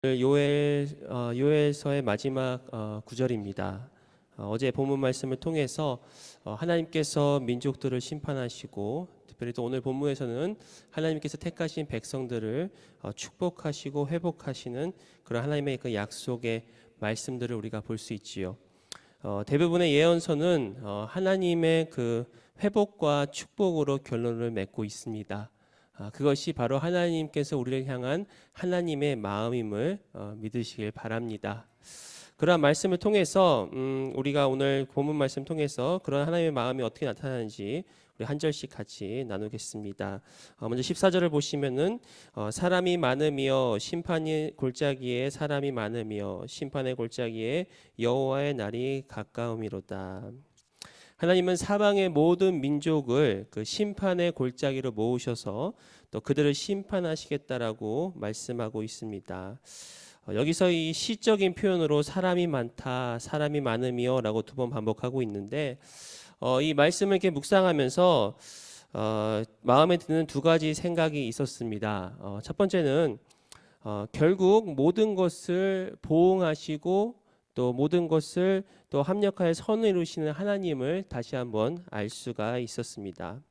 요엘서의 마지막 구절입니다. 어제 본문 말씀을 통해서 하나님께서 민족들을 심판하시고, 특별히 또 오늘 본문에서는 하나님께서 택하신 백성들을 축복하시고 회복하시는 그런 하나님의 그 약속의 말씀들을 우리가 볼 수 있지요. 대부분의 예언서는 하나님의 그 회복과 축복으로 결론을 맺고 있습니다. 그것이 바로 하나님께서 우리를 향한 하나님의 마음임을 믿으시길 바랍니다. 그러한 말씀을 통해서 우리가 오늘 본문 말씀 통해서 그런 하나님의 마음이 어떻게 나타나는지 우리 한 절씩 같이 나누겠습니다. 먼저 14절을 보시면은 사람이 많으며 심판의 골짜기에 사람이 많으며 심판의 골짜기에 여호와의 날이 가까움이로다. 하나님은 사방의 모든 민족을 그 심판의 골짜기로 모으셔서 또 그들을 심판하시겠다라고 말씀하고 있습니다. 여기서 이 시적인 표현으로 사람이 많다, 사람이 많으며라고 두 번 반복하고 있는데 이 말씀을 이렇게 묵상하면서 마음에 드는 두 가지 생각이 있었습니다. 첫 번째는 결국 모든 것을 보응하시고 또 모든 것을 또 합력하여 선을 이루시는 하나님을 다시 한번 알 수가 있었습니다.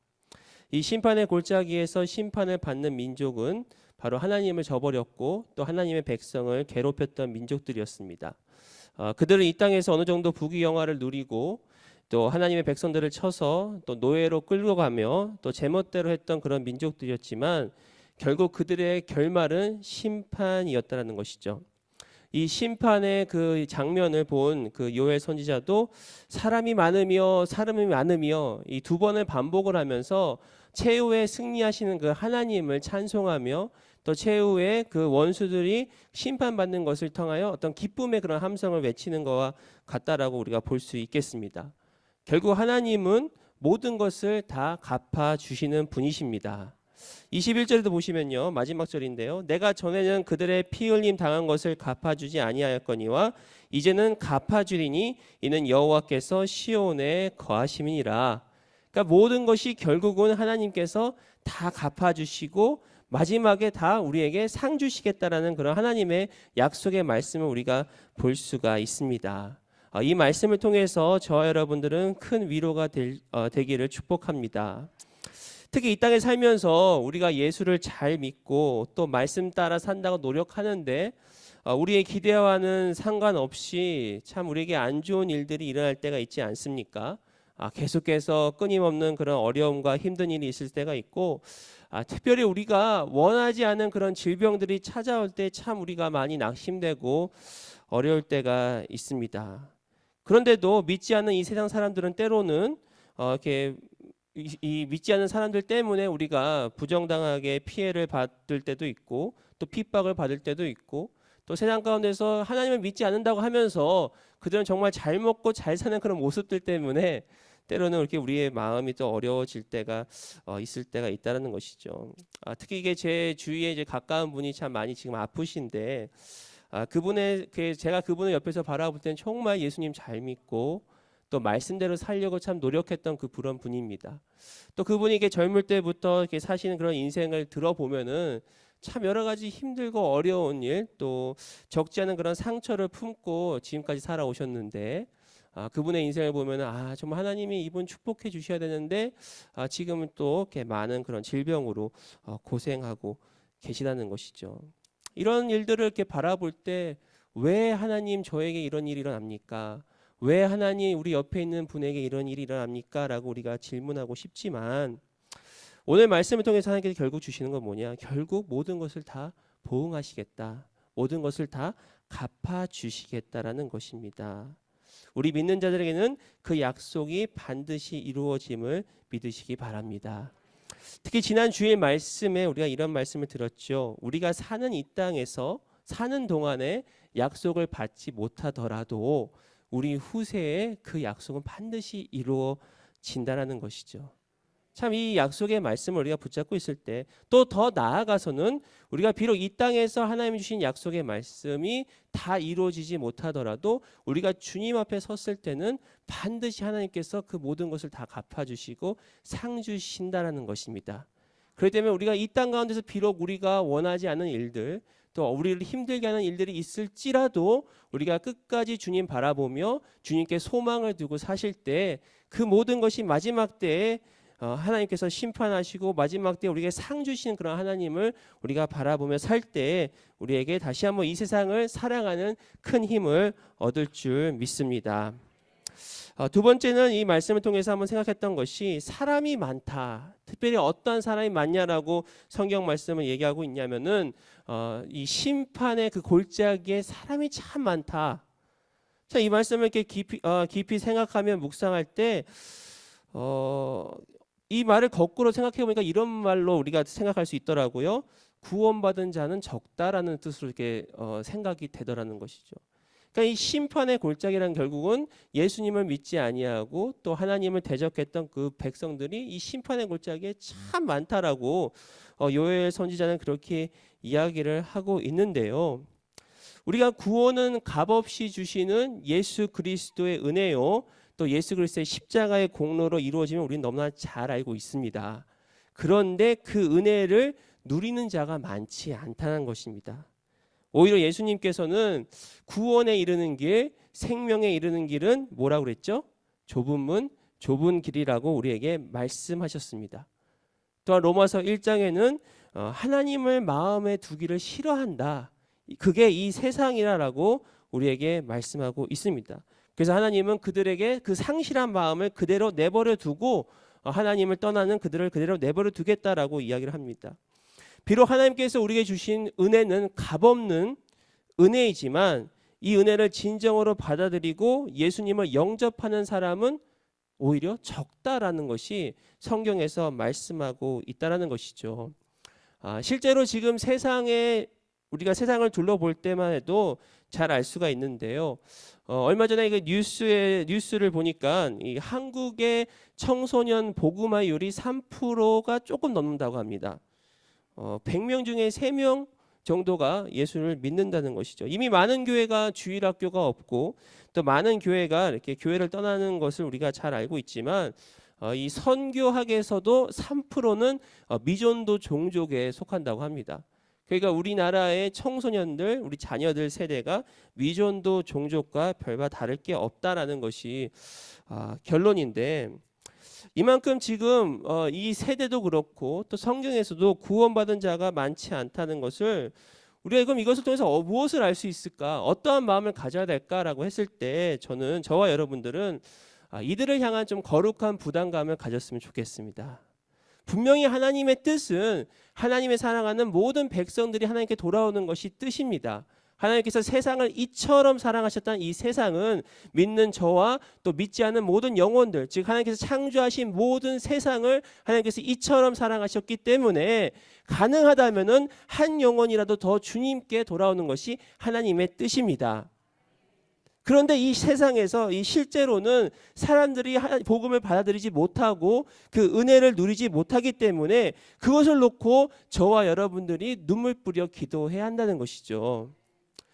이 심판의 골짜기에서 심판을 받는 민족은 바로 하나님을 저버렸고 또 하나님의 백성을 괴롭혔던 민족들이었습니다. 그들은 이 땅에서 어느 정도 부귀영화를 누리고 또 하나님의 백성들을 쳐서 또 노예로 끌고 가며 또 제멋대로 했던 그런 민족들이었지만 결국 그들의 결말은 심판이었다라는 것이죠. 이 심판의 그 장면을 본 그 요엘 선지자도 사람이 많으며 이 두 번을 반복을 하면서 최후에 승리하시는 그 하나님을 찬송하며 또 최후에 그 원수들이 심판받는 것을 통하여 어떤 기쁨의 그런 함성을 외치는 것과 같다라고 우리가 볼 수 있겠습니다. 결국 하나님은 모든 것을 다 갚아 주시는 분이십니다. 21절에도 보시면요, 마지막 절인데요, 내가 전에는 그들의 피 흘림 당한 것을 갚아주지 아니하였거니와 이제는 갚아주리니 이는 여호와께서 시온에 거하심이니라. 그러니까 모든 것이 결국은 하나님께서 다 갚아주시고 마지막에 다 우리에게 상 주시겠다라는 그런 하나님의 약속의 말씀을 우리가 볼 수가 있습니다. 이 말씀을 통해서 저와 여러분들은 큰 위로가 되기를 축복합니다. 특히 이 땅에 살면서 우리가 예수를 잘 믿고 또 말씀 따라 산다고 노력하는데 우리의 기대와는 상관없이 참 우리에게 안 좋은 일들이 일어날 때가 있지 않습니까? 계속해서 끊임없는 그런 어려움과 힘든 일이 있을 때가 있고 특별히 우리가 원하지 않은 그런 질병들이 찾아올 때 참 우리가 많이 낙심되고 어려울 때가 있습니다. 그런데도 믿지 않는 이 세상 사람들은 때로는 이렇게 이 믿지 않는 사람들 때문에 우리가 부정당하게 피해를 받을 때도 있고 또 핍박을 받을 때도 있고 또 세상 가운데서 하나님을 믿지 않는다고 하면서 그들은 정말 잘 먹고 잘 사는 그런 모습들 때문에 때로는 이렇게 우리의 마음이 또 어려워질 때가 있을 때가 있다는 것이죠. 특히 이게 제 주위에 이제 가까운 분이 참 많이 지금 아프신데 제가 그분을 옆에서 바라볼 때는 정말 예수님 잘 믿고 또 말씀대로 살려고 참 노력했던 그런 분입니다. 또 그분이 이게 젊을 때부터 이렇게 사시는 그런 인생을 들어보면은 참 여러 가지 힘들고 어려운 일, 또 적지 않은 그런 상처를 품고 지금까지 살아오셨는데 그분의 인생을 보면은 정말 하나님이 이분 축복해 주셔야 되는데 지금은 또 이렇게 많은 그런 질병으로 고생하고 계시다는 것이죠. 이런 일들을 이렇게 바라볼 때 왜 하나님 저에게 이런 일이 일어납니까? 왜 하나님 우리 옆에 있는 분에게 이런 일이 일어납니까? 라고 우리가 질문하고 싶지만 오늘 말씀을 통해서 하나님께서 결국 주시는 건 뭐냐? 결국 모든 것을 다 보응하시겠다. 모든 것을 다 갚아주시겠다라는 것입니다. 우리 믿는 자들에게는 그 약속이 반드시 이루어짐을 믿으시기 바랍니다. 특히 지난 주일 말씀에 우리가 이런 말씀을 들었죠. 우리가 사는 이 땅에서 사는 동안에 약속을 받지 못하더라도 우리 후세에 그 약속은 반드시 이루어진다라는 것이죠. 참 이 약속의 말씀을 우리가 붙잡고 있을 때 또 더 나아가서는 우리가 비록 이 땅에서 하나님 주신 약속의 말씀이 다 이루어지지 못하더라도 우리가 주님 앞에 섰을 때는 반드시 하나님께서 그 모든 것을 다 갚아주시고 상 주신다라는 것입니다. 그렇기 때문에 우리가 이 땅 가운데서 비록 우리가 원하지 않는 일들 또 우리를 힘들게 하는 일들이 있을지라도 우리가 끝까지 주님 바라보며 주님께 소망을 두고 사실 때 그 모든 것이 마지막 때에 하나님께서 심판하시고 마지막 때에 우리에게 상 주시는 그런 하나님을 우리가 바라보며 살 때 우리에게 다시 한번 이 세상을 사랑하는 큰 힘을 얻을 줄 믿습니다. 두 번째는 이 말씀을 통해서 한번 생각했던 것이 사람이 많다. 특별히 어떤 사람이 많냐라고 성경 말씀을 얘기하고 있냐면은 이 심판의 그 골짜기에 사람이 참 많다. 자, 이 말씀을 이렇게 깊이 생각하며 묵상할 때 이 말을 거꾸로 생각해 보니까 이런 말로 우리가 생각할 수 있더라고요. 구원받은 자는 적다라는 뜻으로 이렇게 생각이 되더라는 것이죠. 그러니까 이 심판의 골짜기란 결국은 예수님을 믿지 아니하고 또 하나님을 대적했던 그 백성들이 이 심판의 골짜기에 참 많다라고 요엘 선지자는 그렇게 이야기를 하고 있는데요. 우리가 구원은 값없이 주시는 예수 그리스도의 은혜요. 또 예수 그리스도의 십자가의 공로로 이루어지면 우리는 너무나 잘 알고 있습니다. 그런데 그 은혜를 누리는 자가 많지 않다는 것입니다. 오히려 예수님께서는 구원에 이르는 길, 생명에 이르는 길은 뭐라고 그랬죠? 좁은 문, 좁은 길이라고 우리에게 말씀하셨습니다. 또한 로마서 1장에는 하나님을 마음에 두기를 싫어한다. 그게 이 세상이라고 우리에게 말씀하고 있습니다. 그래서 하나님은 그들에게 그 상실한 마음을 그대로 내버려 두고 하나님을 떠나는 그들을 그대로 내버려 두겠다라고 이야기를 합니다. 비록 하나님께서 우리에게 주신 은혜는 값없는 은혜이지만 이 은혜를 진정으로 받아들이고 예수님을 영접하는 사람은 오히려 적다라는 것이 성경에서 말씀하고 있다라는 것이죠. 실제로 지금 우리가 세상을 둘러볼 때만 해도 잘 알 수가 있는데요. 얼마 전에 뉴스를 보니까 이 한국의 청소년 복음화율이 3%가 조금 넘는다고 합니다. 100명 중에 3명 정도가 예수를 믿는다는 것이죠. 이미 많은 교회가 주일학교가 없고 또 많은 교회가 이렇게 교회를 떠나는 것을 우리가 잘 알고 있지만 이 선교학에서도 3%는 미전도 종족에 속한다고 합니다. 그러니까 우리나라의 청소년들, 우리 자녀들 세대가 미전도 종족과 별바 다를 게 없다라는 것이 결론인데 이만큼 지금 이 세대도 그렇고 또 성경에서도 구원받은 자가 많지 않다는 것을 우리가 그럼 이것을 통해서 무엇을 알 수 있을까? 어떠한 마음을 가져야 될까라고 했을 때 저와 여러분들은 이들을 향한 좀 거룩한 부담감을 가졌으면 좋겠습니다. 분명히 하나님의 뜻은 하나님의 사랑하는 모든 백성들이 하나님께 돌아오는 것이 뜻입니다. 하나님께서 세상을 이처럼 사랑하셨다는 이 세상은 믿는 저와 또 믿지 않는 모든 영혼들, 즉 하나님께서 창조하신 모든 세상을 하나님께서 이처럼 사랑하셨기 때문에 가능하다면은 한 영혼이라도 더 주님께 돌아오는 것이 하나님의 뜻입니다. 그런데 이 세상에서 실제로는 사람들이 복음을 받아들이지 못하고 그 은혜를 누리지 못하기 때문에 그것을 놓고 저와 여러분들이 눈물 뿌려 기도해야 한다는 것이죠.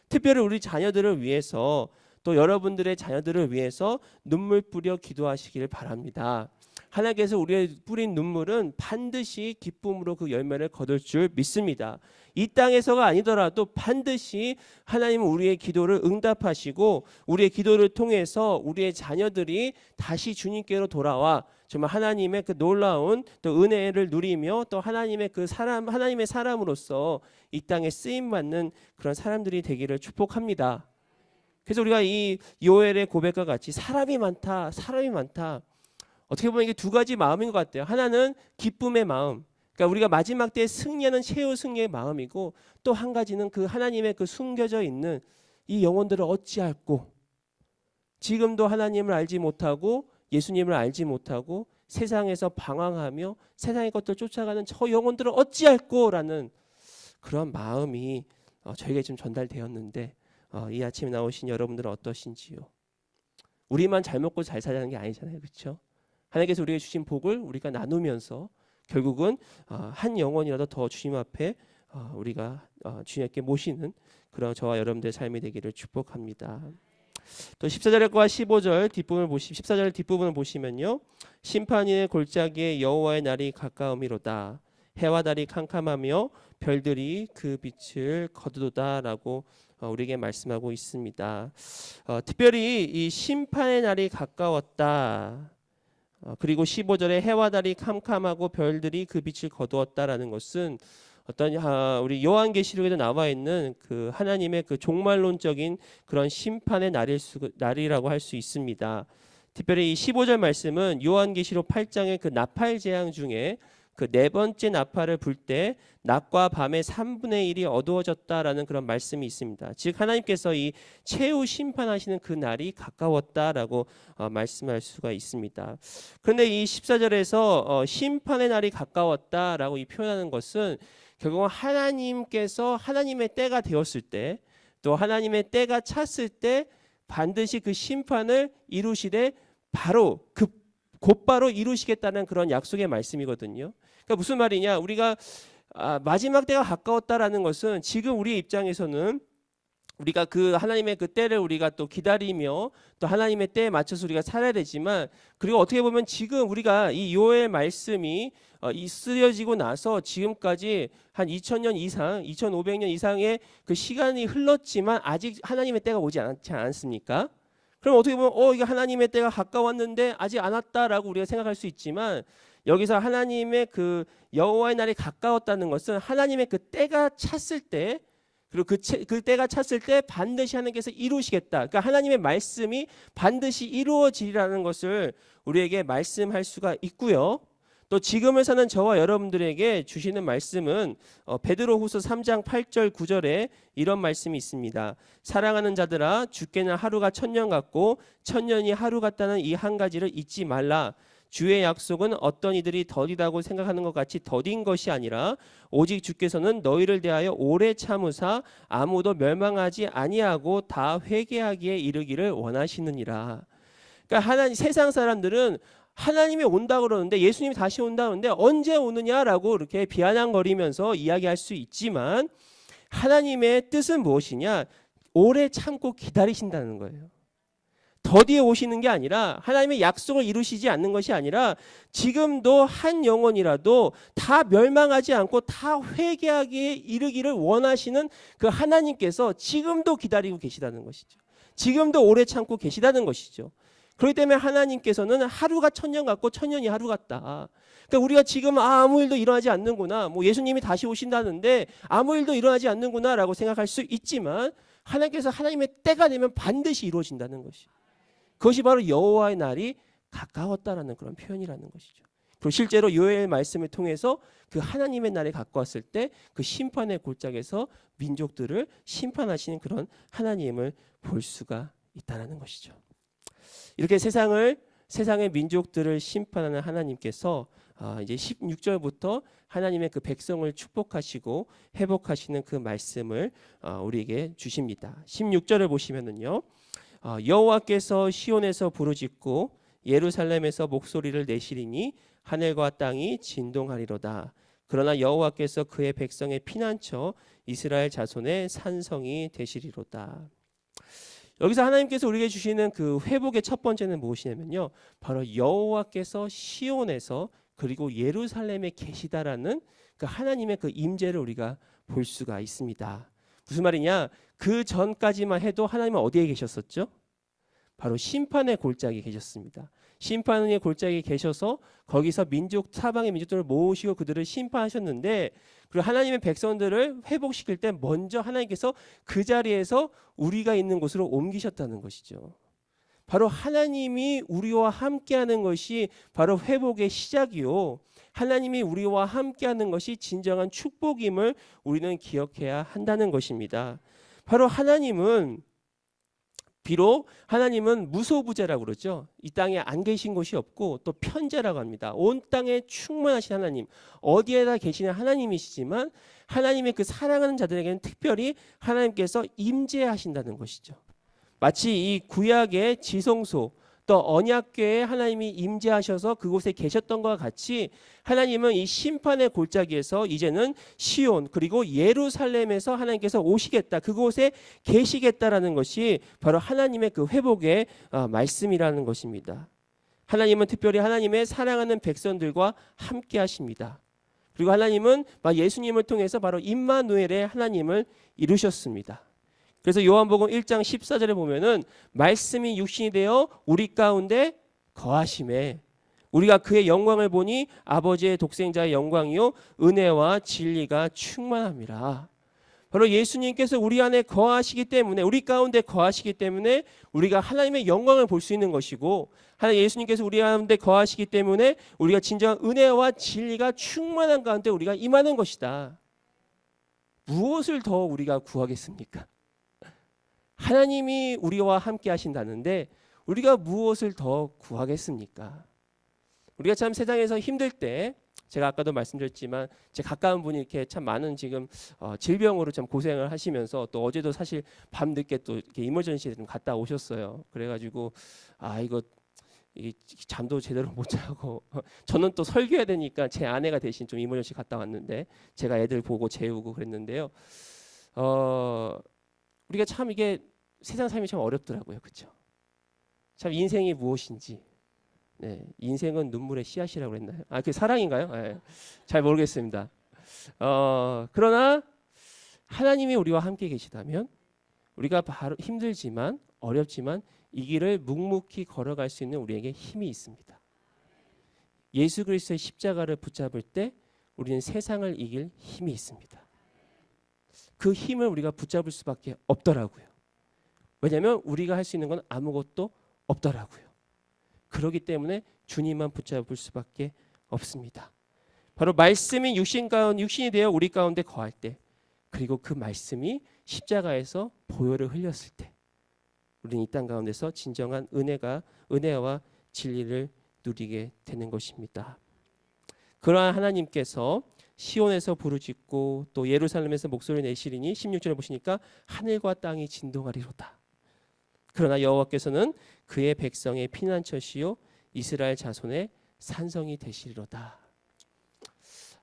특별히 우리 자녀들을 위해서 또 여러분들의 자녀들을 위해서 눈물 뿌려 기도하시기를 바랍니다. 하나님께서 우리의 뿌린 눈물은 반드시 기쁨으로 그 열매를 거둘 줄 믿습니다. 이 땅에서가 아니더라도 반드시 하나님은 우리의 기도를 응답하시고 우리의 기도를 통해서 우리의 자녀들이 다시 주님께로 돌아와 정말 하나님의 그 놀라운 또 은혜를 누리며 또 하나님의 하나님의 사람으로서 이 땅에 쓰임 받는 그런 사람들이 되기를 축복합니다. 그래서 우리가 이 요엘의 고백과 같이 사람이 많다. 어떻게 보면 이게 두 가지 마음인 것 같아요. 하나는 기쁨의 마음. 그러니까 우리가 마지막 때에 승리하는 최후 승리의 마음이고 또 한 가지는 그 하나님의 그 숨겨져 있는 이 영혼들을 어찌할꼬 지금도 하나님을 알지 못하고 예수님을 알지 못하고 세상에서 방황하며 세상의 것들을 쫓아가는 저 영혼들을 어찌할꼬라는 그런 마음이 저에게 좀 전달되었는데 이 아침에 나오신 여러분들은 어떠신지요? 우리만 잘 먹고 잘 살자는 게 아니잖아요. 그렇죠? 하나님께서 우리에게 주신 복을 우리가 나누면서 결국은 한 영혼이라도 더 주님 앞에 우리가 주님께 모시는 그런 저와 여러분들의 삶이 되기를 축복합니다. 또 14절과 15절 뒷부분을 14절 뒷부분을 보시면요. 심판인의 골짜기에 여호와의 날이 가까움이로다. 해와 달이 캄캄하며 별들이 그 빛을 거두도다라고 우리에게 말씀하고 있습니다. 특별히 이 심판의 날이 가까웠다. 그리고 15절에 해와 달이 캄캄하고 별들이 그 빛을 거두었다라는 것은 어떤 우리 요한계시록에도 나와 있는 그 하나님의 그 종말론적인 그런 심판의 날이라고 할 수 있습니다. 특별히 이 15절 말씀은 요한계시록 8장의 그 나팔 재앙 중에 그 네 번째 나팔을 불 때 낮과 밤의 3분의 1이 어두워졌다라는 그런 말씀이 있습니다. 즉 하나님께서 이 최후 심판하시는 그 날이 가까웠다라고 말씀할 수가 있습니다. 그런데 이 14절에서 심판의 날이 가까웠다라고 이 표현하는 것은 결국 하나님께서 하나님의 때가 되었을 때, 또 하나님의 때가 찼을 때 반드시 그 심판을 이루시되 바로 곧바로 이루시겠다는 그런 약속의 말씀이거든요. 그러니까 무슨 말이냐? 우리가 마지막 때가 가까웠다라는 것은 지금 우리의 입장에서는 우리가 그 하나님의 그 때를 우리가 또 기다리며 또 하나님의 때에 맞춰서 우리가 살아야 되지만, 그리고 어떻게 보면 지금 우리가 이 요엘 말씀이 쓰여지고 나서 지금까지 한 2000년 이상, 2500년 이상의 그 시간이 흘렀지만 아직 하나님의 때가 오지 않지 않습니까? 그럼 어떻게 보면 이게 하나님의 때가 가까웠는데 아직 안 왔다라고 우리가 생각할 수 있지만, 여기서 하나님의 그 여호와의 날이 가까웠다는 것은 하나님의 그 때가 찼을 때, 그리고 그 때가 찼을 때 반드시 하나님께서 이루시겠다. 그러니까 하나님의 말씀이 반드시 이루어지리라는 것을 우리에게 말씀할 수가 있고요. 또 지금을 사는 저와 여러분들에게 주시는 말씀은 베드로후서 3장 8절 9절에 이런 말씀이 있습니다. 사랑하는 자들아, 주께는 하루가 1000년 같고 1000년이 하루 같다는 이 한 가지를 잊지 말라. 주의 약속은 어떤 이들이 더디다고 생각하는 것 같이 더딘 것이 아니라 오직 주께서는 너희를 대하여 오래 참으사 아무도 멸망하지 아니하고 다 회개하기에 이르기를 원하시느니라. 그러니까 세상 사람들은 하나님이 온다 그러는데, 예수님이 다시 온다 그러는데 언제 오느냐라고 이렇게 비아냥거리면서 이야기할 수 있지만, 하나님의 뜻은 무엇이냐? 오래 참고 기다리신다는 거예요. 더디에 오시는 게 아니라, 하나님의 약속을 이루시지 않는 것이 아니라 지금도 한 영혼이라도 다 멸망하지 않고 다 회개하기에 이르기를 원하시는 그 하나님께서 지금도 기다리고 계시다는 것이죠. 지금도 오래 참고 계시다는 것이죠. 그렇기 때문에 하나님께서는 하루가 1000년 같고 1000년이 하루 같다. 그러니까 우리가 지금 아무 일도 일어나지 않는구나, 예수님이 다시 오신다는데 아무 일도 일어나지 않는구나라고 생각할 수 있지만, 하나님께서 하나님의 때가 되면 반드시 이루어진다는 것이, 그것이 바로 여호와의 날이 가까웠다라는 그런 표현이라는 것이죠. 그리고 실제로 요엘 말씀을 통해서 그 하나님의 날이 가까웠을 때 그 심판의 골짜기에서 민족들을 심판하시는 그런 하나님을 볼 수가 있다는 것이죠. 이렇게 세상의 민족들을 심판하는 하나님께서 이제 16절부터 하나님의 그 백성을 축복하시고 회복하시는 그 말씀을 우리에게 주십니다. 16절을 보시면은요, 여호와께서 시온에서 부르짖고 예루살렘에서 목소리를 내시리니 하늘과 땅이 진동하리로다. 그러나 여호와께서 그의 백성의 피난처 이스라엘 자손의 산성이 되시리로다. 여기서 하나님께서 우리에게 주시는 그 회복의 첫 번째는 무엇이냐면요, 바로 여호와께서 시온에서 그리고 예루살렘에 계시다라는 그 하나님의 그 임재를 우리가 볼 수가 있습니다. 무슨 말이냐? 그 전까지만 해도 하나님은 어디에 계셨었죠? 바로 심판의 골짜기에 계셨습니다. 심판의 골짜기에 계셔서 거기서 사방의 민족들을 모으시고 그들을 심판하셨는데, 그리고 하나님의 백성들을 회복시킬 때 먼저 하나님께서 그 자리에서 우리가 있는 곳으로 옮기셨다는 것이죠. 바로 하나님이 우리와 함께하는 것이 바로 회복의 시작이요, 하나님이 우리와 함께하는 것이 진정한 축복임을 우리는 기억해야 한다는 것입니다. 바로 비록 하나님은 무소부재라고 그러죠. 이 땅에 안 계신 곳이 없고 또 편재라고 합니다. 온 땅에 충만하신 하나님, 어디에다 계시는 하나님이시지만, 하나님의 그 사랑하는 자들에게는 특별히 하나님께서 임재하신다는 것이죠. 마치 이 구약의 지성소, 또 언약궤에 하나님이 임재하셔서 그곳에 계셨던 것과 같이, 하나님은 이 심판의 골짜기에서 이제는 시온 그리고 예루살렘에서 하나님께서 오시겠다, 그곳에 계시겠다라는 것이 바로 하나님의 그 회복의 말씀이라는 것입니다. 하나님은 특별히 하나님의 사랑하는 백성들과 함께 하십니다. 그리고 하나님은 예수님을 통해서 바로 임마누엘의 하나님을 이루셨습니다. 그래서 요한복음 1장 14절에 보면은 말씀이 육신이 되어 우리 가운데 거하심에 우리가 그의 영광을 보니 아버지의 독생자의 영광이요 은혜와 진리가 충만함이라. 바로 예수님께서 우리 안에 거하시기 때문에, 우리 가운데 거하시기 때문에 우리가 하나님의 영광을 볼 수 있는 것이고, 예수님께서 우리 가운데 거하시기 때문에 우리가 진정한 은혜와 진리가 충만한 가운데 우리가 임하는 것이다. 무엇을 더 우리가 구하겠습니까? 하나님이 우리와 함께 하신다는데 우리가 무엇을 더 구하겠습니까? 우리가 참 세상에서 힘들 때, 제가 아까도 말씀드렸지만 제 가까운 분이 이렇게 참 많은 지금 질병으로 참 고생을 하시면서, 또 어제도 사실 밤 늦게 또 이렇게 이머전시에 좀 갔다 오셨어요. 그래가지고 이게 잠도 제대로 못 자고 저는 또 설교해야 되니까 제 아내가 대신 좀 이머전시 갔다 왔는데 제가 애들 보고 재우고 그랬는데요. 우리가 참 이게 세상 삶이 참 어렵더라고요, 그렇죠? 참 인생이 무엇인지. 네, 인생은 눈물의 씨앗이라고 그랬나요? 그 사랑인가요? 네, 잘 모르겠습니다. 그러나 하나님이 우리와 함께 계시다면 우리가 바로 힘들지만 어렵지만 이 길을 묵묵히 걸어갈 수 있는 우리에게 힘이 있습니다. 예수 그리스도의 십자가를 붙잡을 때 우리는 세상을 이길 힘이 있습니다. 그 힘을 우리가 붙잡을 수밖에 없더라고요. 왜냐하면 우리가 할 수 있는 건 아무것도 없더라고요. 그렇기 때문에 주님만 붙잡을 수밖에 없습니다. 바로 말씀이 육신이 되어 우리 가운데 거할 때, 그리고 그 말씀이 십자가에서 보혈을 흘렸을 때 우리는 이 땅 가운데서 진정한 은혜와 진리를 누리게 되는 것입니다. 그러한 하나님께서 시온에서 부르짖고 또 예루살렘에서 목소리 내시리니 16절에 보시니까 하늘과 땅이 진동하리로다. 그러나 여호와께서는 그의 백성의 피난처시요 이스라엘 자손의 산성이 되시리로다.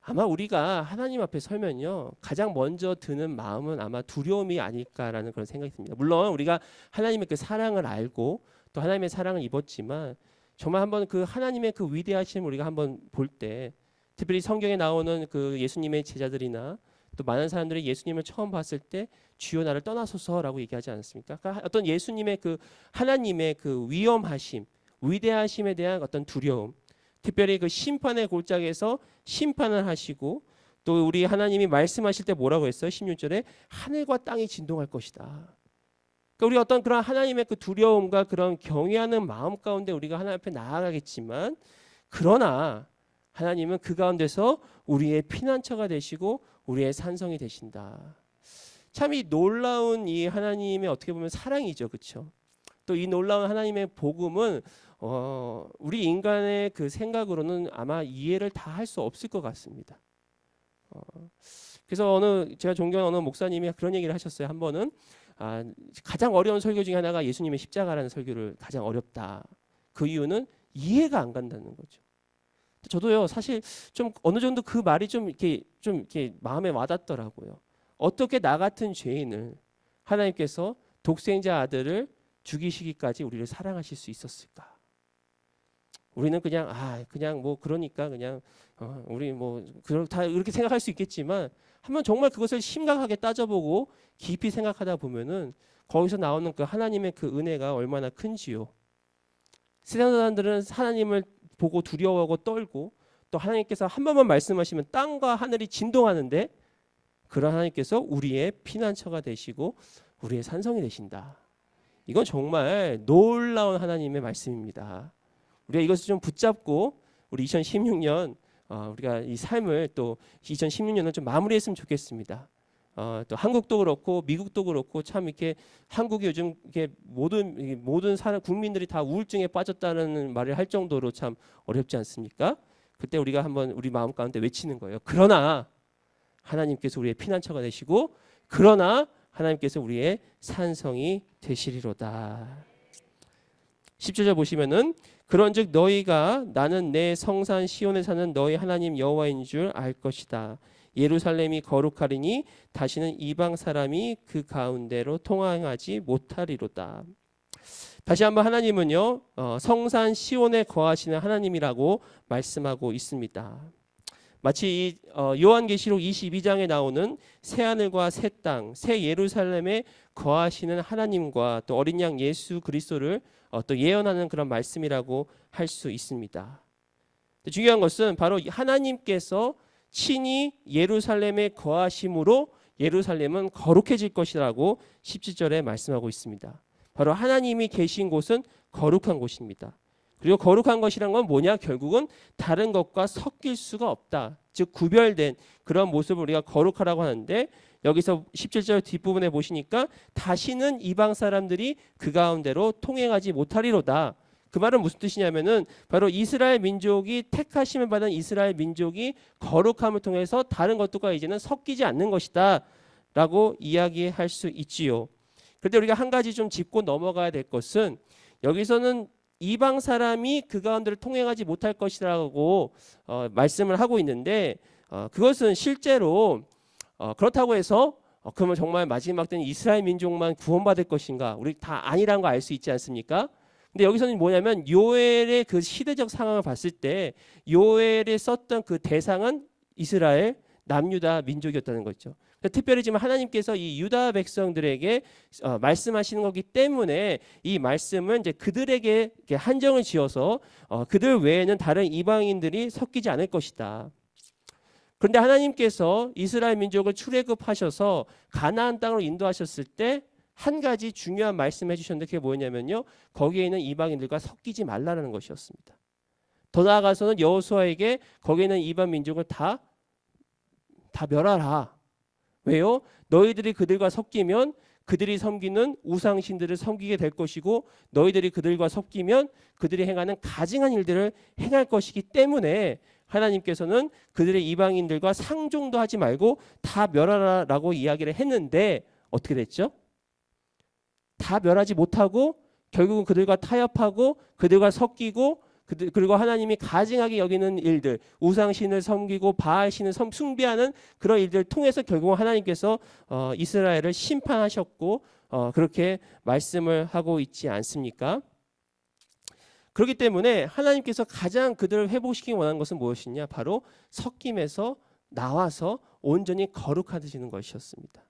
아마 우리가 하나님 앞에 설면요 가장 먼저 드는 마음은 아마 두려움이 아닐까라는 그런 생각이 듭니다. 물론 우리가 하나님의 그 사랑을 알고 또 하나님의 사랑을 입었지만 정말 한번 그 하나님의 그 위대하심을 우리가 한번 볼 때, 특별히 성경에 나오는 그 예수님의 제자들이나 또 많은 사람들이 예수님을 처음 봤을 때 주여 나를 떠나소서라고 얘기하지 않습니까? 그러니까 어떤 예수님의 그 하나님의 그 위엄하심, 위대하심에 대한 어떤 두려움, 특별히 그 심판의 골짜기에서 심판을 하시고 또 우리 하나님이 말씀하실 때 뭐라고 했어요? 16절에 하늘과 땅이 진동할 것이다. 그러니까 우리 어떤 그런 하나님의 그 두려움과 그런 경외하는 마음 가운데 우리가 하나님 앞에 나아가겠지만, 그러나 하나님은 그 가운데서 우리의 피난처가 되시고 우리의 산성이 되신다. 참 이 놀라운 이 하나님의 어떻게 보면 사랑이죠, 그렇죠? 또 이 놀라운 하나님의 복음은 우리 인간의 그 생각으로는 아마 이해를 다 할 수 없을 것 같습니다. 그래서 제가 존경하는 어느 목사님이 그런 얘기를 하셨어요. 한 번은 가장 어려운 설교 중에 하나가 예수님의 십자가라는 설교를 가장 어렵다. 그 이유는 이해가 안 간다는 거죠. 저도요 사실 좀 어느 정도 그 말이 좀 이렇게 마음에 와닿더라고요. 어떻게 나 같은 죄인을 하나님께서 독생자 아들을 죽이시기까지 우리를 사랑하실 수 있었을까? 우리는 그냥 뭐 그러니까 그냥 우리 뭐 다 이렇게 생각할 수 있겠지만, 한번 정말 그것을 심각하게 따져보고 깊이 생각하다 보면은 거기서 나오는 그 하나님의 그 은혜가 얼마나 큰지요. 세상 사람들은 하나님을 보고 두려워하고 떨고, 또 하나님께서 한 번만 말씀하시면 땅과 하늘이 진동하는데, 그런 하나님께서 우리의 피난처가 되시고 우리의 산성이 되신다. 이건 정말 놀라운 하나님의 말씀입니다. 우리가 이것을 좀 붙잡고 우리 2016년 우리가 이 삶을 또 2016년을 좀 마무리했으면 좋겠습니다. 또 한국도 그렇고 미국도 그렇고 참 이렇게 한국이 요즘 이렇게 모든 사람 국민들이 다 우울증에 빠졌다는 말을 할 정도로 참 어렵지 않습니까? 그때 우리가 한번 우리 마음 가운데 외치는 거예요. 그러나 하나님께서 우리의 피난처가 되시고, 그러나 하나님께서 우리의 산성이 되시리로다. 10절 보시면은 그런즉 너희가 나는 내 성산 시온에 사는 너희 하나님 여호와인 줄 알 것이다. 예루살렘이 거룩하리니 다시는 이방 사람이 그 가운데로 통항하지 못하리로다. 다시 한번 하나님은요 성산 시온에 거하시는 하나님이라고 말씀하고 있습니다. 마치 이 요한계시록 22장에 나오는 새 하늘과 새 땅, 새 예루살렘에 거하시는 하나님과 또 어린 양 예수 그리스도를 또 예언하는 그런 말씀이라고 할 수 있습니다. 중요한 것은 바로 하나님께서 친히 예루살렘에 거하심으로 예루살렘은 거룩해질 것이라고 17절에 말씀하고 있습니다. 바로 하나님이 계신 곳은 거룩한 곳입니다. 그리고 거룩한 것이란 건 뭐냐? 결국은 다른 것과 섞일 수가 없다. 즉 구별된 그런 모습을 우리가 거룩하라고 하는데, 여기서 17절 뒷부분에 보시니까 다시는 이방 사람들이 그 가운데로 통행하지 못하리로다. 그 말은 무슨 뜻이냐면은 바로 이스라엘 민족이 택하심을 받은 이스라엘 민족이 거룩함을 통해서 다른 것들과 이제는 섞이지 않는 것이다 라고 이야기할 수 있지요. 그런데 우리가 한 가지 좀 짚고 넘어가야 될 것은, 여기서는 이방 사람이 그 가운데를 통행하지 못할 것이라고 말씀을 하고 있는데, 그것은 실제로 그렇다고 해서 그러면 정말 마지막 때는 이스라엘 민족만 구원받을 것인가? 우리 다 아니라는 거 알 수 있지 않습니까? 근데 여기서는 뭐냐면 요엘의 그 시대적 상황을 봤을 때 요엘이 썼던 그 대상은 이스라엘 남유다 민족이었다는 거죠. 특별히 지금 하나님께서 이 유다 백성들에게 말씀하시는 거기 때문에 이 말씀은 이제 그들에게 한정을 지어서 그들 외에는 다른 이방인들이 섞이지 않을 것이다. 그런데 하나님께서 이스라엘 민족을 출애굽하셔서 가나안 땅으로 인도하셨을 때 한 가지 중요한 말씀해 주셨는데, 그게 뭐냐면요, 거기에 있는 이방인들과 섞이지 말라는 것이었습니다. 더 나아가서는 여호수아에게 거기에 있는 이방 민족을 다 멸하라. 왜요? 너희들이 그들과 섞이면 그들이 섬기는 우상신들을 섬기게 될 것이고, 너희들이 그들과 섞이면 그들이 행하는 가증한 일들을 행할 것이기 때문에 하나님께서는 그들의 이방인들과 상종도 하지 말고 다 멸하라라고 이야기를 했는데, 어떻게 됐죠? 다 멸하지 못하고 결국은 그들과 타협하고 그들과 섞이고, 그리고 하나님이 가증하게 여기는 일들, 우상신을 섬기고 바알신을 숭배하는 그런 일들을 통해서 결국은 하나님께서 이스라엘을 심판하셨고 그렇게 말씀을 하고 있지 않습니까? 그렇기 때문에 하나님께서 가장 그들을 회복시키기 원하는 것은 무엇이냐? 바로 섞임에서 나와서 온전히 거룩해지는 것이었습니다.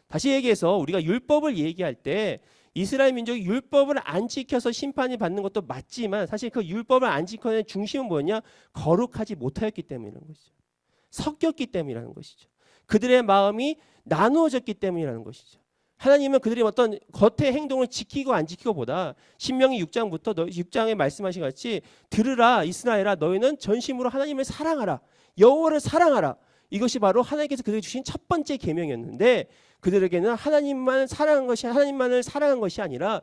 다시 얘기해서 우리가 율법을 얘기할 때 이스라엘 민족이 율법을 안 지켜서 심판이 받는 것도 맞지만, 사실 그 율법을 안 지켜낸 중심은 뭐냐? 거룩하지 못하였기 때문이라는 것이죠. 섞였기 때문이라는 것이죠. 그들의 마음이 나누어졌기 때문이라는 것이죠. 하나님은 그들이 어떤 겉의 행동을 지키고 안 지키고보다 신명기 6장부터 6장에 말씀하신 같이 들으라 이스라엘아, 너희는 전심으로 하나님을 사랑하라, 여호와를 사랑하라. 이것이 바로 하나님께서 그들에게 주신 첫 번째 계명이었는데, 그들에게는 하나님만을 사랑한 것이 아니라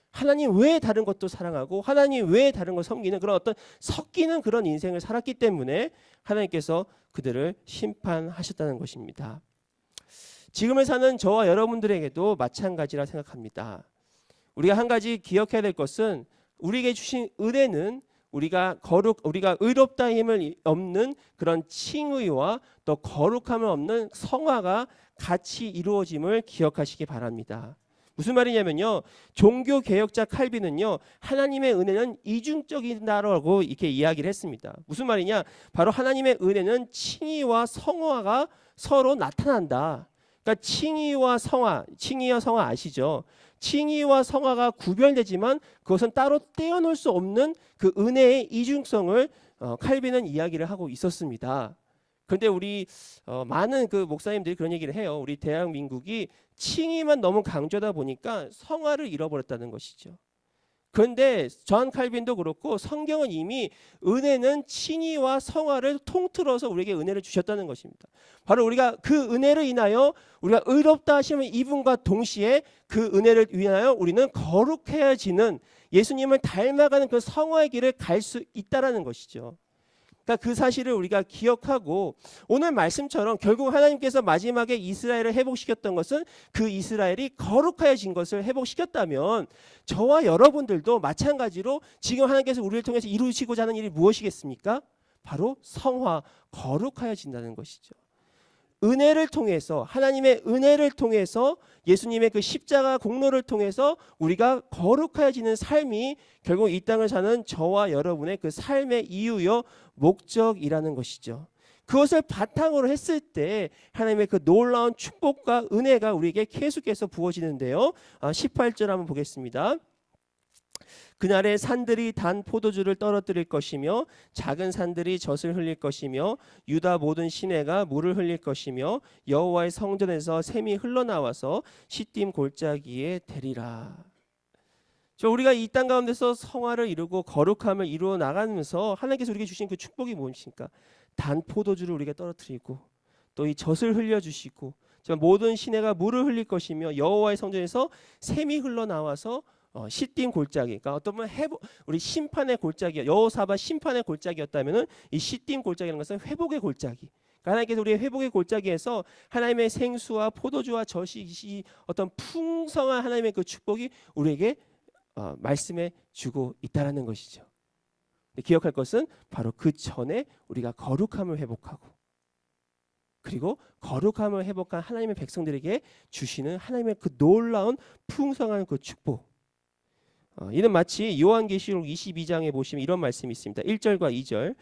하나님 외에 다른 것도 사랑하고 하나님 외에 다른 걸 섬기는 그런 어떤 섞이는 그런 인생을 살았기 때문에 하나님께서 그들을 심판하셨다는 것입니다. 지금을 사는 저와 여러분들에게도 마찬가지라 생각합니다. 우리가 한 가지 기억해야 될 것은, 우리에게 주신 은혜는 우리가 의롭다 힘을 없는 그런 칭의와 또 거룩함을 없는 성화가 같이 이루어짐을 기억하시기 바랍니다. 무슨 말이냐면요, 종교 개혁자 칼빈은요, 하나님의 은혜는 이중적이다라고 이렇게 이야기를 했습니다. 무슨 말이냐? 바로 하나님의 은혜는 칭의와 성화가 서로 나타난다. 그러니까 칭의와 성화 아시죠? 칭의와 성화가 구별되지만 그것은 따로 떼어놓을 수 없는 그 은혜의 이중성을 칼빈은 이야기를 하고 있었습니다. 그런데 우리 많은 그 목사님들이 그런 얘기를 해요. 우리 대한민국이 칭의만 너무 강조하다 보니까 성화를 잃어버렸다는 것이죠. 그런데 존 칼빈도 그렇고 성경은 이미 은혜는 칭의와 성화를 통틀어서 우리에게 은혜를 주셨다는 것입니다. 바로 우리가 그 은혜를 인하여 우리가 의롭다 하심을 입음과 동시에 그 은혜를 위하여 우리는 거룩해지는, 예수님을 닮아가는 그 성화의 길을 갈 수 있다라는 것이죠. 그러니까 그 사실을 우리가 기억하고, 오늘 말씀처럼 결국 하나님께서 마지막에 이스라엘을 회복시켰던 것은 그 이스라엘이 거룩하여진 것을 회복시켰다면, 저와 여러분들도 마찬가지로 지금 하나님께서 우리를 통해서 이루시고자 하는 일이 무엇이겠습니까? 바로 성화, 거룩하여진다는 것이죠. 은혜를 통해서, 하나님의 은혜를 통해서, 예수님의 그 십자가 공로를 통해서 우리가 거룩하여지는 삶이 결국 이 땅을 사는 저와 여러분의 그 삶의 이유요 목적이라는 것이죠. 그것을 바탕으로 했을 때 하나님의 그 놀라운 축복과 은혜가 우리에게 계속해서 부어지는데요. 18절 한번 보겠습니다. 그날에 산들이 단 포도주를 떨어뜨릴 것이며 작은 산들이 젖을 흘릴 것이며 유다 모든 시내가 물을 흘릴 것이며 여호와의 성전에서 샘이 흘러나와서 시딤 골짜기에 대리라. 우리가 이 땅 가운데서 성화를 이루고 거룩함을 이루어 나가면서 하나님께서 우리에게 주신 그 축복이 무엇입니까? 단 포도주를 우리가 떨어뜨리고 또 이 젖을 흘려주시고 모든 시내가 물을 흘릴 것이며 여호와의 성전에서 샘이 흘러나와서 시딤 골짜기, 그러니까 어떤 보면 우리 심판의 골짜기, 여호사밧 심판의 골짜기였다면은 이 시딤 골짜기라는 것은 회복의 골짜기. 그러니까 하나님께서 우리의 회복의 골짜기에서 하나님의 생수와 포도주와 젖이 어떤 풍성한 하나님의 그 축복이 우리에게 말씀해 주고 있다라는 것이죠. 기억할 것은 바로 그 전에 우리가 거룩함을 회복하고 그리고 거룩함을 회복한 하나님의 백성들에게 주시는 하나님의 그 놀라운 풍성한 그 축복. 이는 마치 요한계시록 22장에 보시면 이런 말씀이 있습니다. 1절과 2절.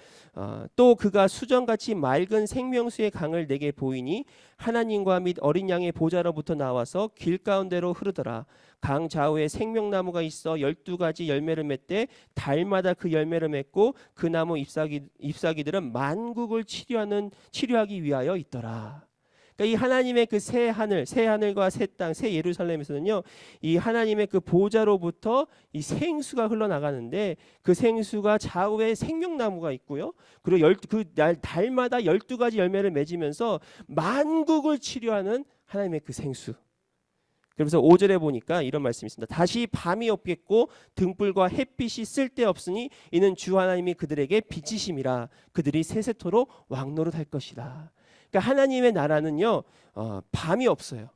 또 그가 수정같이 맑은 생명수의 강을 내게 보이니 하나님과 및 어린 양의 보좌로부터 나와서 길 가운데로 흐르더라. 강 좌우에 생명나무가 있어 12가지 열매를 맺되 달마다 그 열매를 맺고 그 나무 잎사귀들은 만국을 치료하기 위하여 있더라. 그러니까 이 하나님의 그 새 하늘과 새 땅, 새 예루살렘에서는요, 이 하나님의 그 보좌로부터 이 생수가 흘러나가는데 그 생수가 좌우에 생명나무가 있고요. 그리고 달마다 12가지 열매를 맺으면서 만국을 치료하는 하나님의 그 생수. 그래서 5절에 보니까 이런 말씀이 있습니다. 다시 밤이 없겠고 등불과 햇빛이 쓸데없으니 이는 주 하나님이 그들에게 빛이심이라. 그들이 세세토록 왕노릇할 것이다. 그러니까 하나님의 나라는요, 밤이 없어요.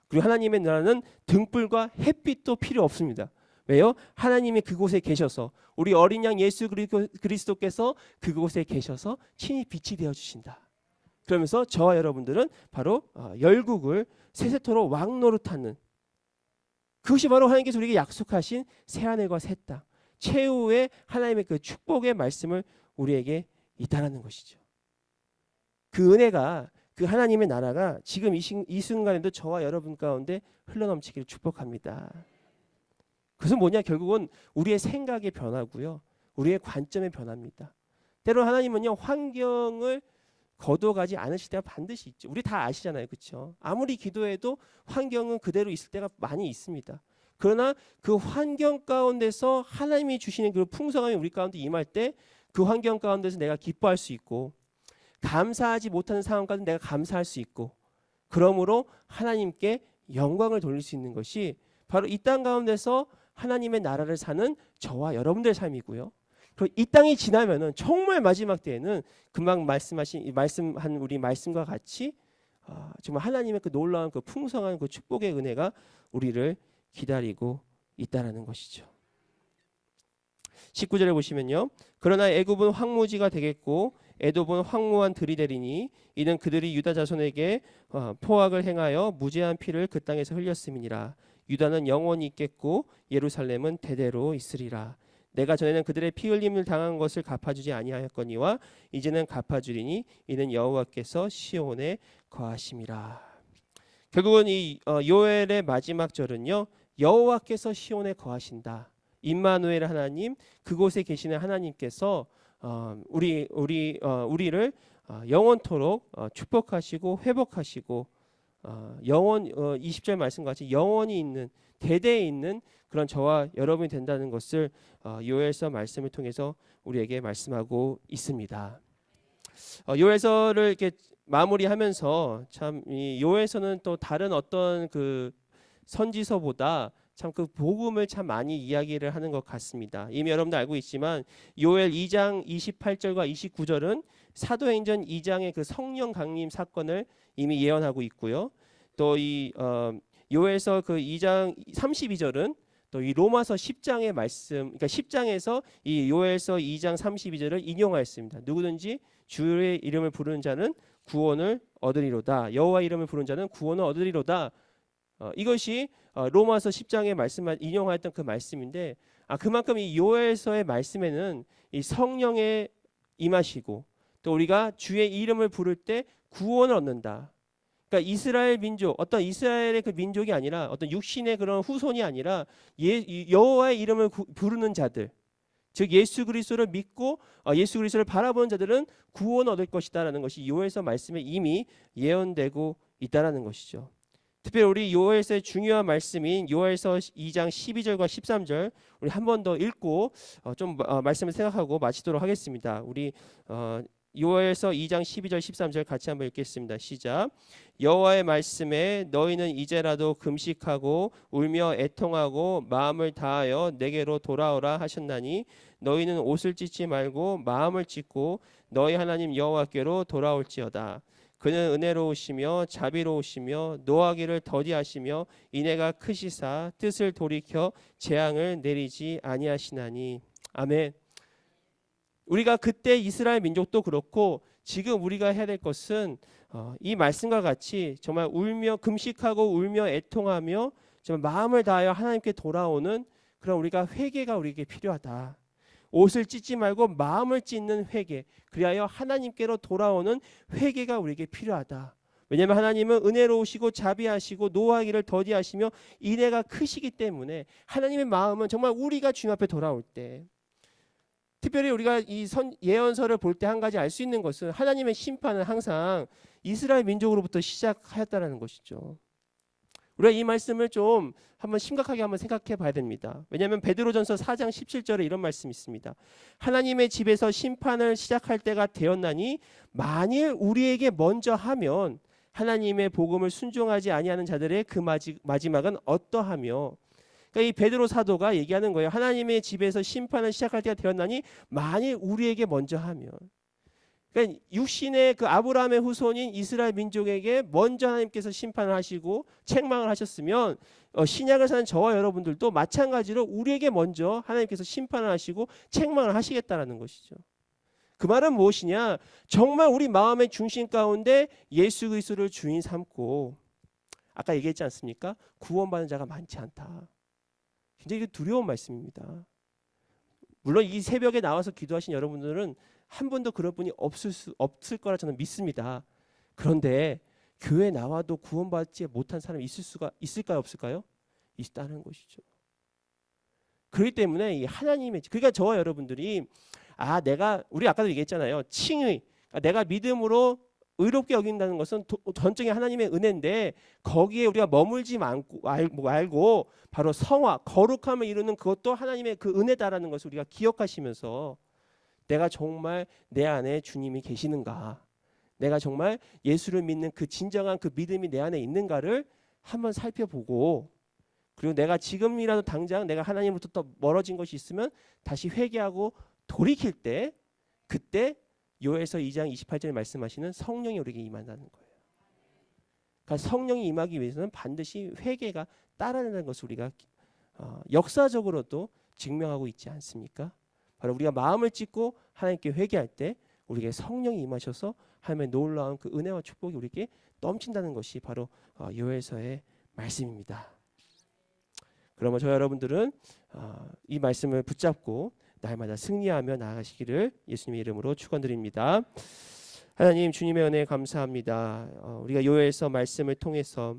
그리고 하나님의 나라는 등불과 햇빛도 필요 없습니다. 왜요? 하나님이 그곳에 계셔서 우리 어린 양 예수 그리스도께서 그곳에 계셔서 친히 빛이 되어 주신다. 그러면서 저와 여러분들은 바로 열국을 세세토록 왕노릇하는, 그것이 바로 하나님께서 우리에게 약속하신 새하늘과 새 땅, 최후의 하나님의 그 축복의 말씀을 우리에게 있다라는 것이죠. 그 은혜가, 그 하나님의 나라가 지금 이 순간에도 저와 여러분 가운데 흘러넘치기를 축복합니다. 그것은 뭐냐? 결국은 우리의 생각의 변화고요, 우리의 관점의 변화입니다. 때로 하나님은요, 환경을 거둬가지 않으실 때가 반드시 있죠. 우리 다 아시잖아요, 그렇죠? 아무리 기도해도 환경은 그대로 있을 때가 많이 있습니다. 그러나 그 환경 가운데서 하나님이 주시는 그 풍성함이 우리 가운데 임할 때 그 환경 가운데서 내가 기뻐할 수 있고, 감사하지 못하는 상황까지 내가 감사할 수 있고, 그러므로 하나님께 영광을 돌릴 수 있는 것이 바로 이 땅 가운데서 하나님의 나라를 사는 저와 여러분들의 삶이고요. 그리고 이 땅이 지나면은 정말 마지막 때에는 금방 말씀한 우리 말씀과 같이 정말 하나님의 그 놀라운 그 풍성한 그 축복의 은혜가 우리를 기다리고 있다라는 것이죠. 19절에 보시면요, 그러나 애굽은 황무지가 되겠고 에돔은 황무한 들이 되리니 이는 그들이 유다 자손에게 포악을 행하여 무죄한 피를 그 땅에서 흘렸음이니라. 유다는 영원히 있겠고 예루살렘은 대대로 있으리라. 내가 전에는 그들의 피 흘림을 당한 것을 갚아주지 아니하였거니와 이제는 갚아주리니 이는 여호와께서 시온에 거하심이라. 결국은 이 요엘의 마지막 절은요, 여호와께서 시온에 거하신다. 임마누엘 하나님, 그곳에 계시는 하나님께서 우리를 영원토록 축복하시고 회복하시고 20절 말씀과 같이 영원히 있는, 대대에 있는 그런 저와 여러분이 된다는 것을 요엘서 말씀을 통해서 우리에게 말씀하고 있습니다. 요엘서를 이렇게 마무리하면서 참 이 요엘서는 또 다른 어떤 그 선지서보다 참 그 복음을 참 많이 이야기를 하는 것 같습니다. 이미 여러분도 알고 있지만 요엘 2장 28절과 29절은 사도행전 2장의 그 성령 강림 사건을 이미 예언하고 있고요. 또 이 요엘서 그 2장 32절은 또 이 로마서 10장의 말씀, 그러니까 10장에서 이 요엘서 2장 32절을 인용하였습니다. 누구든지 주의 이름을 부르는 자는 구원을 얻으리로다. 여호와 이름을 부르는 자는 구원을 얻으리로다. 이것이 로마서 10장의 말씀을 인용하였던 그 말씀인데, 그만큼 이 요엘서의 말씀에는 이 성령의 임하시고 또 우리가 주의 이름을 부를 때 구원을 얻는다. 그러니까 이스라엘 민족, 어떤 이스라엘의 그 민족이 아니라 어떤 육신의 그런 후손이 아니라 여호와의 이름을 부르는 자들, 즉 예수 그리스도를 믿고 예수 그리스도를 바라보는 자들은 구원을 얻을 것이다라는 것이 요엘서 말씀에 이미 예언되고 있다라는 것이죠. 특별히 우리 요엘서의 중요한 말씀인 요엘서 2장 12절과 13절 우리 한 번 더 읽고 좀 말씀을 생각하고 마치도록 하겠습니다. 우리 요엘서 2장 12절 13절 같이 한번 읽겠습니다. 시작. 여호와의 말씀에 너희는 이제라도 금식하고 울며 애통하고 마음을 다하여 내게로 돌아오라 하셨나니 너희는 옷을 찢지 말고 마음을 찢고 너희 하나님 여호와께로 돌아올지어다. 그는 은혜로우시며 자비로우시며 노하기를 더디하시며 인애가 크시사 뜻을 돌이켜 재앙을 내리지 아니하시나니. 아멘. 우리가 그때 이스라엘 민족도 그렇고 지금 우리가 해야 될 것은 이 말씀과 같이 정말 울며 금식하고 울며 애통하며 정말 마음을 다하여 하나님께 돌아오는 그런 우리가 회개가 우리에게 필요하다. 옷을 찢지 말고 마음을 찢는 회개, 그리하여 하나님께로 돌아오는 회개가 우리에게 필요하다. 왜냐하면 하나님은 은혜로우시고 자비하시고 노하기를 더디하시며 인애가 크시기 때문에 하나님의 마음은 정말 우리가 주님 앞에 돌아올 때, 특별히 우리가 이 예언서를 볼 때 한 가지 알 수 있는 것은 하나님의 심판은 항상 이스라엘 민족으로부터 시작하였다는 것이죠. 우리가 이 말씀을 좀 한번 심각하게 한번 생각해 봐야 됩니다. 왜냐하면 베드로전서 4장 17절에 이런 말씀이 있습니다. 하나님의 집에서 심판을 시작할 때가 되었나니 만일 우리에게 먼저 하면 하나님의 복음을 순종하지 아니하는 자들의 그 마지막은 어떠하며. 그러니까 이 베드로 사도가 얘기하는 거예요. 하나님의 집에서 심판을 시작할 때가 되었나니 만일 우리에게 먼저 하면. 그러니까 육신의 그 아브라함의 후손인 이스라엘 민족에게 먼저 하나님께서 심판을 하시고 책망을 하셨으면 신약을 사는 저와 여러분들도 마찬가지로 우리에게 먼저 하나님께서 심판을 하시고 책망을 하시겠다라는 것이죠. 그 말은 무엇이냐? 정말 우리 마음의 중심 가운데 예수 그리스도를 주인 삼고, 아까 얘기했지 않습니까? 구원받는 자가 많지 않다. 굉장히 두려운 말씀입니다. 물론 이 새벽에 나와서 기도하신 여러분들은 한 번도 그럴 분이 없을 거라 저는 믿습니다. 그런데 교회 나와도 구원받지 못한 사람이 있을까요, 없을까요? 있다는 것이죠. 그렇기 때문에 이 하나님의, 그러니까 저와 여러분들이 우리 아까도 얘기했잖아요. 칭의, 내가 믿음으로 의롭게 여긴다는 것은 전적인 하나님의 은혜인데 거기에 우리가 머물지 말고 바로 성화, 거룩함을 이루는 그것도 하나님의 그 은혜다라는 것을 우리가 기억하시면서 내가 정말 내 안에 주님이 계시는가, 내가 정말 예수를 믿는 그 진정한 그 믿음이 내 안에 있는가를 한번 살펴보고, 그리고 내가 지금이라도 당장 내가 하나님으로부터 더 멀어진 것이 있으면 다시 회개하고 돌이킬 때, 그때 요엘서 2장 28절에 말씀하시는 성령이 우리에게 임한다는 거예요. 그러니까 성령이 임하기 위해서는 반드시 회개가 따라낸다는 것을 우리가 역사적으로도 증명하고 있지 않습니까? 바로 우리가 마음을 찢고 하나님께 회개할 때 우리에게 성령이 임하셔서 하나님의 놀라운 그 은혜와 축복이 우리에게 넘친다는 것이 바로 요엘서의 말씀입니다. 그러면 저 여러분들은 이 말씀을 붙잡고 날마다 승리하며 나아가시기를 예수님의 이름으로 축원드립니다. 하나님, 주님의 은혜 감사합니다. 우리가 요엘서 말씀을 통해서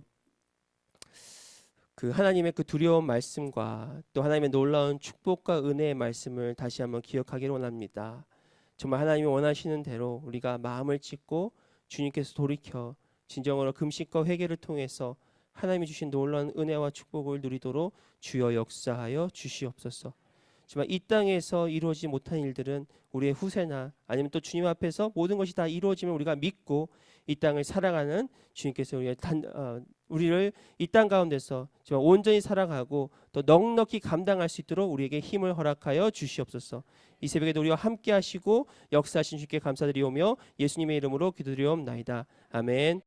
그 하나님의 그 두려운 말씀과 또 하나님의 놀라운 축복과 은혜의 말씀을 다시 한번 기억하기를 원합니다. 정말 하나님이 원하시는 대로 우리가 마음을 찢고 주님께서 돌이켜 진정으로 금식과 회개를 통해서 하나님이 주신 놀라운 은혜와 축복을 누리도록 주여 역사하여 주시옵소서. 정말 이 땅에서 이루어지지 못한 일들은 우리의 후세나 아니면 또 주님 앞에서 모든 것이 다 이루어지면 우리가 믿고 이 땅을 살아가는 주님께서 우리를 이 땅 가운데서 정말 온전히 살아가고 또 넉넉히 감당할 수 있도록 우리에게 힘을 허락하여 주시옵소서. 이 새벽에도 우리와 함께 하시고 역사하신 주께 감사드리오며 예수님의 이름으로 기도드리옵나이다. 아멘.